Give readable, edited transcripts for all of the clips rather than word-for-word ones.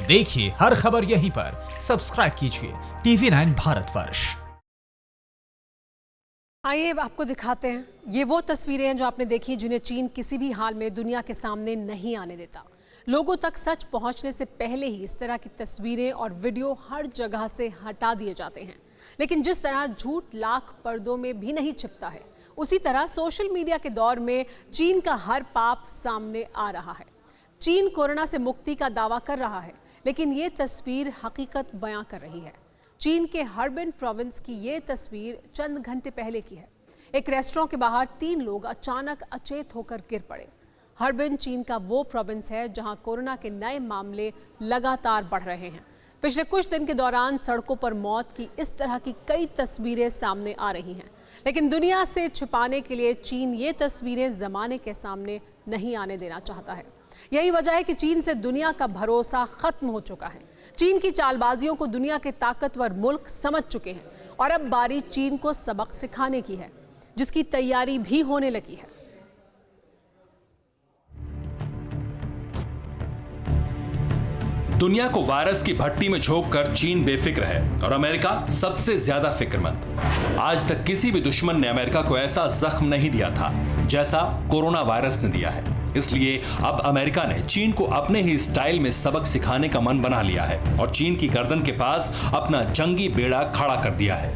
देखिए हर खबर यहीं पर। सब्सक्राइब कीजिए TV9 भारतवर्ष। आइए अब आपको दिखाते हैं, ये वो तस्वीरें हैं जो आपने देखी जिन्हें चीन किसी भी हाल में दुनिया के सामने नहीं आने देता। लोगों तक सच पहुंचने से पहले ही इस तरह की तस्वीरें और वीडियो हर जगह से हटा दिए जाते हैं। लेकिन जिस तरह झूठ लाख पर्दों में भी नहीं छिपता है, उसी तरह सोशल मीडिया के दौर में चीन का हर पाप सामने आ रहा है। चीन कोरोना से मुक्ति का दावा कर रहा है, लेकिन ये तस्वीर हकीकत बयां कर रही है। चीन के हर्बिन प्रोविंस की ये तस्वीर चंद घंटे पहले की है। एक रेस्टोरेंट के बाहर 3 लोग अचानक अचेत होकर गिर पड़े। हर्बिन चीन का वो प्रोविंस है जहां कोरोना के नए मामले लगातार बढ़ रहे हैं। पिछले कुछ दिन के दौरान सड़कों पर मौत की इस तरह की कई तस्वीरें सामने आ रही हैं, लेकिन दुनिया से छिपाने के लिए चीन ये तस्वीरें जमाने के सामने नहीं आने देना चाहता है। यही वजह है कि चीन से दुनिया का भरोसा खत्म हो चुका है। चीन की चालबाजियों को दुनिया के ताकतवर मुल्क समझ चुके हैं और अब बारी चीन को सबक सिखाने की है, जिसकी तैयारी भी होने लगी है। दुनिया को वायरस की भट्टी में झोंककर चीन बेफिक्र है और अमेरिका सबसे ज्यादा फिक्रमंद। आज तक किसी भी दुश्मन ने अमेरिका को ऐसा जख्म नहीं दिया था जैसा कोरोना वायरस ने दिया है। इसलिए अब अमेरिका ने चीन को अपने ही स्टाइल में सबक सिखाने का मन बना लिया है और चीन की गर्दन के पास अपना जंगी बेड़ा खड़ा कर दिया है।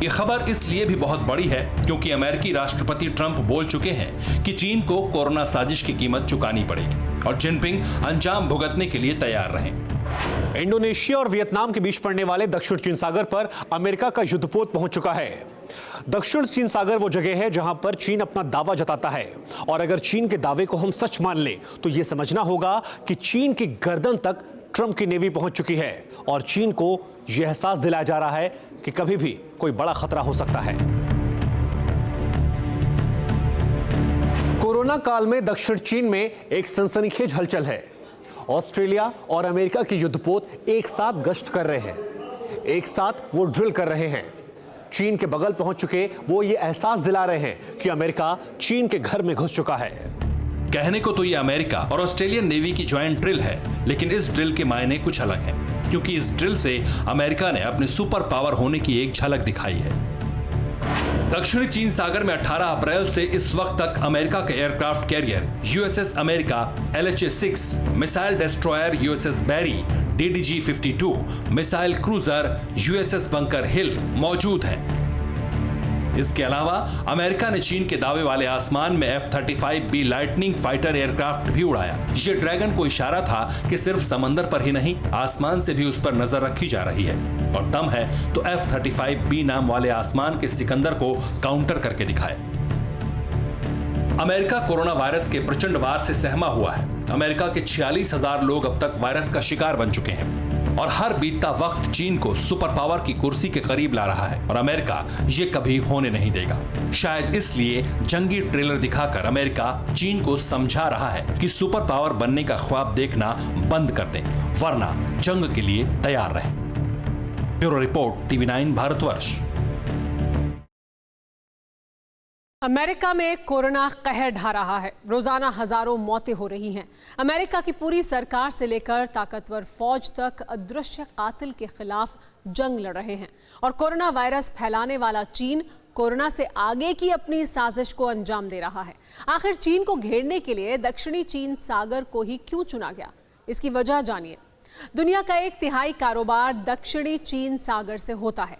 ये खबर इसलिए भी बहुत बड़ी है क्योंकि अमेरिकी राष्ट्रपति ट्रंप बोल चुके हैं कि चीन को कोरोना साजिश की कीमत चुकानी पड़ेगी और जिनपिंग अंजाम भुगतने के लिए तैयार रहें। इंडोनेशिया और वियतनाम के बीच पड़ने वाले दक्षिण चीन सागर पर अमेरिका का युद्धपोत पहुंच चुका है। दक्षिण चीन सागर वो जगह है जहां पर चीन अपना दावा जताता है और अगर चीन के दावे को हम सच मान लें तो यह समझना होगा कि चीन की गर्दन तक ट्रंप की नेवी पहुंच चुकी है और चीन को यह एहसास दिलाया जा रहा है कि कभी भी कोई बड़ा खतरा हो सकता है। कोरोना काल में दक्षिण चीन में एक सनसनीखेज हलचल है। ऑस्ट्रेलिया और अमेरिका के युद्धपोत एक साथ गश्त कर रहे हैं, एक साथ वो ड्रिल कर रहे हैं। चीन के बगल पहुंच चुके वो ये एहसास दिला रहे हैं कि अमेरिका चीन के घर में घुस चुका है। कहने को तो ये अमेरिका और ऑस्ट्रेलियन नेवी की ज्वाइंट ड्रिल है, लेकिन इस ड्रिल के मायने कुछ अलग हैं, क्योंकि इस ड्रिल से अमेरिका ने अपने सुपर पावर होने की एक झलक दिखाई है। दक्षिणी चीन सागर में 18 अप्रैल से इस वक्त तक अमेरिका के aircraft carrier USS America, LHA-6, missile destroyer USS बैरी, DDG-52, missile cruiser USS Bunker Hill मौजूद हैं। इसके अलावा अमेरिका ने चीन के दावे वाले आसमान में F-35B लाइटनिंग फाइटर एयरक्राफ्ट भी उड़ाया। ये ड्रैगन को इशारा था कि सिर्फ समंदर पर ही नहीं, आसमान से भी उस पर नजर रखी जा रही है और दम है तो F-35B नाम वाले आसमान के सिकंदर को काउंटर करके दिखाए। अमेरिका कोरोना वायरस के प्रचंड वार से सहमा हुआ है। अमेरिका के 46,000 लोग अब तक वायरस का शिकार बन चुके हैं और हर बीतता वक्त चीन को सुपर पावर की कुर्सी के करीब ला रहा है और अमेरिका ये कभी होने नहीं देगा। शायद इसलिए जंगी ट्रेलर दिखाकर अमेरिका चीन को समझा रहा है कि सुपर पावर बनने का ख्वाब देखना बंद कर दें, वरना जंग के लिए तैयार रहें। Bureau report TV9 Bharatvarsh. America में कोरोना कहर ढा रहा है। रोजाना हजारों मौतें हो रही हैं। अमेरिका की पूरी सरकार से लेकर ताकतवर फौज तक अदृश्य कातिल के खिलाफ जंग लड़ रहे हैं और कोरोना वायरस फैलाने वाला चीन कोरोना से आगे की अपनी साजिश को अंजाम दे रहा है। आखिर चीन को घेरने के लिए दक्षिणी चीन सागर को ही क्यों चुना गया, इसकी वजह जानिए। दुनिया का 1/3 कारोबार दक्षिणी चीन सागर से होता है।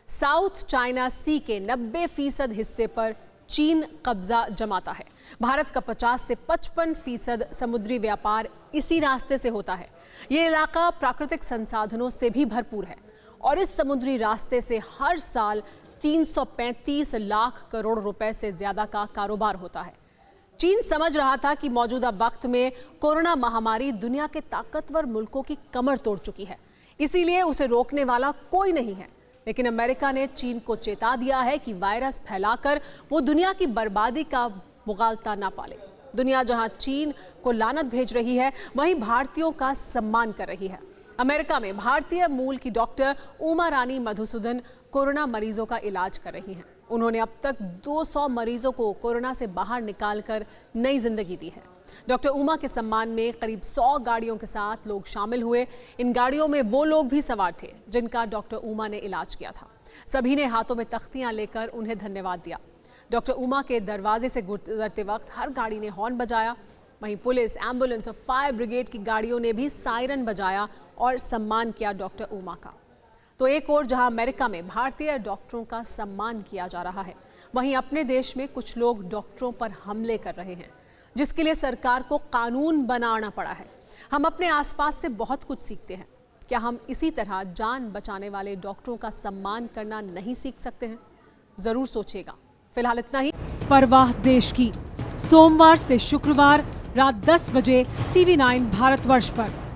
साउथ चाइना सी के 90% हिस्से पर चीन कब्जा जमाता है। भारत का 50 से 55% समुद्री व्यापार इसी रास्ते से होता है। ये इलाका प्राकृतिक संसाधनों से भी भरपूर है और इस समुद्री रास्ते से हर साल 335 लाख करोड़ रुपए से ज्यादा का कारोबार होता है। चीन समझ रहा था कि मौजूदा वक्त में कोरोना महामारी दुनिया के ताकतवर मुल्कों की कमर तोड़ चुकी है, इसीलिए उसे रोकने वाला कोई नहीं है। लेकिन अमेरिका ने चीन को चेता दिया है कि वायरस फैलाकर वो दुनिया की बर्बादी का मुगालता ना पाले। दुनिया जहां चीन को लानत भेज रही है, वहीं भारतीयों का सम्मान कर रही है। अमेरिका में भारतीय मूल की डॉक्टर उमा रानी मधुसूदन कोरोना मरीजों का इलाज कर रही हैं। उन्होंने अब तक 200 मरीजों को कोरोना से बाहर निकालकर नई जिंदगी दी है। डॉक्टर उमा के सम्मान में करीब 100 गाड़ियों के साथ लोग शामिल हुए। इन गाड़ियों में वो लोग भी सवार थे जिनका डॉक्टर उमा ने इलाज किया था। सभी ने हाथों में तख्तियां लेकर उन्हें धन्यवाद दिया। डॉक्टर उमा के दरवाजे से गुजरते वक्त हर गाड़ी ने हॉर्न बजाया। वहीं पुलिस, एम्बुलेंस और फायर ब्रिगेड की गाड़ियों ने भी सायरन बजाया और सम्मान किया डॉक्टर उमा का। तो एक ओर जहां अमेरिका में भारतीय डॉक्टरों का सम्मान किया जा रहा है, वहीं अपने देश में कुछ लोग डॉक्टरों पर हमले कर रहे हैं, जिसके लिए सरकार को कानून बनाना पड़ा है। हम अपने आसपास से बहुत कुछ सीखते हैं। क्या हम इसी तरह जान बचाने वाले डॉक्टरों का सम्मान करना नहीं सीख सकते हैं? जरूर सोचिएगा। फिलहाल इतना ही। परवाह देश की, सोमवार से शुक्रवार रात 10 बजे TV9 भारतवर्ष पर।